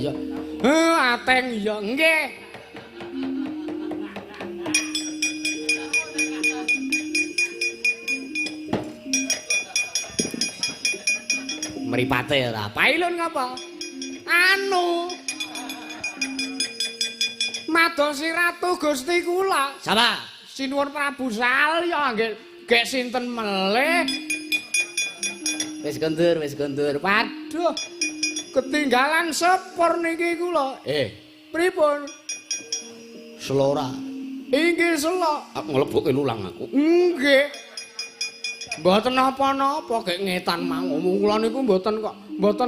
Ya. Ateng ya nggih. Mripate ora. Pailun ngapa? Anu. Madosi ratu Gusti kula. Sapa? Sinuwun Prabu Salya nggih. Gek sinten melih? Wis kondur. Waduh. Ketinggalan sepur niki kula. Pripun? Selora. Inggih selo. Mlebuke lulang aku. Nggih. Mboten napa-napa gek ngetan mang. Kula niku mboten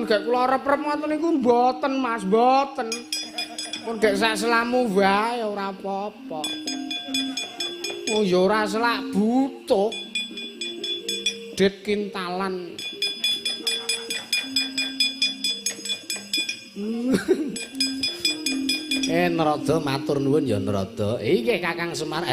gek kula arep-arep ngoten niku mboten Mas, mboten. Pun gek sak selamu wae ora apa-apa. Oh ya ora selak butuh. Dit kintalan. Narada matur nuwun ya Narada. Nggih Kakang Semar.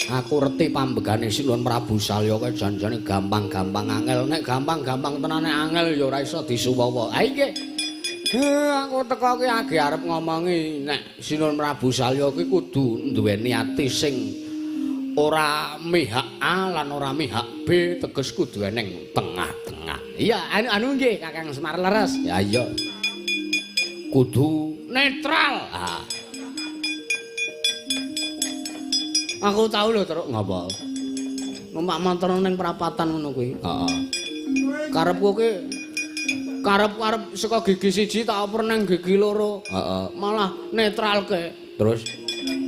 Aku reti pambegane Sinuwun Prabu Salya kae janjane gampang-gampang angel. Nek gampang-gampang tenane angel ya ora iso disuwawa. Ha nggih. Aku teko ki age arep ngomongi nek Sinuwun Prabu Salya ki kudu duweni ati sing ora mihak A lan ora mihak B, teges kudu eneng tengah-tengah. Iya, anu nggih Kakang Semar leres. Ya iya. Kudu netral. Aku tahu lho terus ngapa. Numpak motor ning perapatan ngono kuwi. Heeh. Karepku ki karep saka gigi siji tak oper nang gigi loro. Heeh. Malah netralke. Terus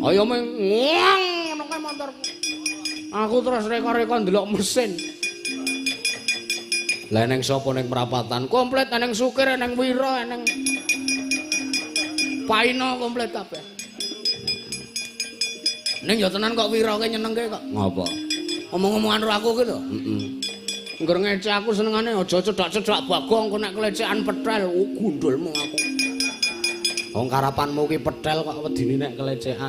ayo meng ngono kae motorku. Aku terus reka-reka ndelok mesin. Lah ning sapa ning perapatan? Komplit ning supir, ning Wira, ning Paino komplit kabeh. Ning ya tenan kok Wira ke nyenengke kok. Ngapa? Omong-omongan karo aku ki lho. Heeh. Ngger ngecek aku senengane aja cedak-cedak Bagong kok nek kelecekan petel gundulmu aku. Wong karapanmu ki petel kok wedine nek kelecekan.